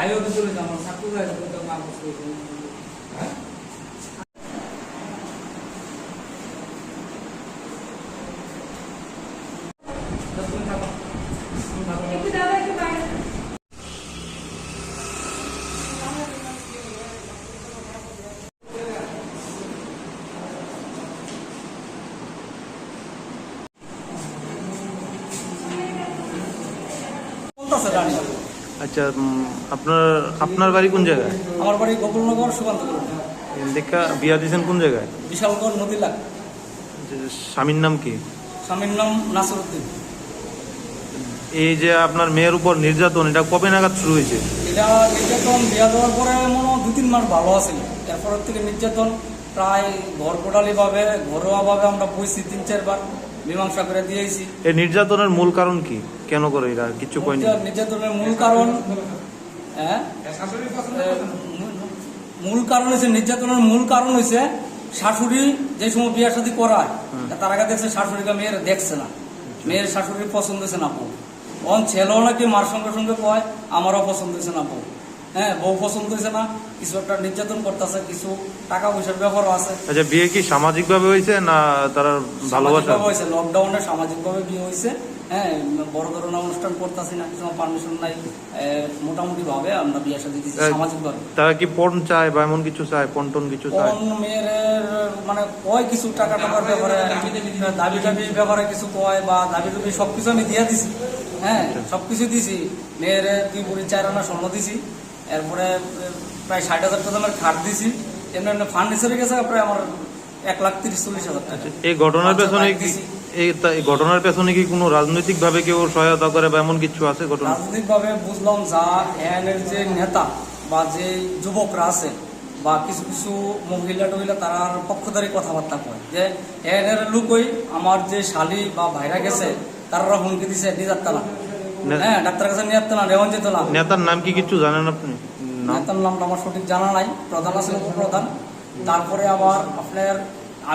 আয়ো তো চলে যাবো সাকু যায় তো মা বসে হ্যাঁ আচ্ছা, আপনার আপনার বাড়ি কোন জায়গায়? আমার বাড়ি গোকুলনগর সুকান্তপুর। দেখা বিয়া দিয়েছেন কোন জায়গায়? বিশালগড় নদীলাগ। স্বামীর নাম কি? স্বামীর নাম নাসিরউদ্দিন। এই যে আপনার মেয়ের উপর নির্যাতন, এটা কবে নাগাদ শুরু হয়েছে? এটা নির্যাতন বিয়া দেওয়ার পরে মনে হয় 2-3 মাস ভালো আছিল, এরপরের থেকে নির্যাতন প্রায় ঘরপোটালিভাবে ঘরোয়াভাবে আমরা বইছি 3-4 বার, মীমাংসা করে দিয়েছি। এই নির্যাতনের মূল কারণ কি, কেন করে এরা কিছু কয়নি? নির্যাতনের মূল কারণ মূল কারণ হয়েছে নির্যাতনের মূল কারণ হয়েছে শাশুড়ি যে সময় বিয়ে শাদী করায় তার আগে দেখছে শাশুড়িকে মেয়ের দেখছে না, মেয়ের শাশুড়ির পছন্দ হয়েছে না বউ। অন ছেলেও নাকি মার সঙ্গে সঙ্গে কয় আমারও পছন্দ হয়েছে না বউ। হ্যাঁ, বউ পছন্দ হয়েছে না, কিছু একটা নির্যাতন করতেছে, কিছু টাকা পয়সার ব্যাপারও আছে। আচ্ছা, বিয়ে কি সামাজিক ভাবে হয়েছে না তারা ভালোবাসা হয়েছে? লকডাউনে সামাজিক ভাবে বিয়ে হয়েছে। হ্যাঁ, বড় ধরনের অনুষ্ঠান করতেছি না, কিছু পারমিশন নাই, মোটামুটি ভাবে আমরা বিয়ে শাদী দিচ্ছি সামাজিক ভাবে। তারা কি পণ চায় বা এমন কিছু চায়, পণ কিছু চায়? মেয়ের মানে কয় কিছু টাকা টাকার ব্যাপারে, দাবি টাবির ব্যাপারে কিছু কয়, বা দাবি টাবি সবকিছু আমি দিয়ে দিছি। হ্যাঁ, সবকিছু দিছি। মেয়ের 2 ভরি 4 আনা স্বর্ণ দিছি, এরপরে প্রায় 60,000 টাকা দামের খাট দিছি। এমনি এমনি ফার্নিচারে গেছে প্রায় আমার 1,30,40,000 টাকা। এই ঘটনার পেছনে এই ঘটনার পেছনে কি কোনো রাজনৈতিক ভাবে কেউ সহায়তা করে বা এমন কিছু আছে ঘটনা? রাজনৈতিক ভাবে বুঝলাম যা এর যে নেতা বা যে যুবকরা আছে বা কিছু কিছু মহিলা টহিলা তার পক্ষধারী কথাবার্তা কয় যে এর লোকই আমার যে শালি বা ভাইরা গেছে তারা হুমকি দিছে নিয়ে না। হ্যাঁ, ডাক্তার কাছে নিয়ে না, রেওয়ান যেত না। নেতার নাম কি কিছু জানেন আপনি? নেতার নামটা আমার সঠিক জানা নাই, প্রধান আছে উপপ্রধান। তারপরে আবার আপনার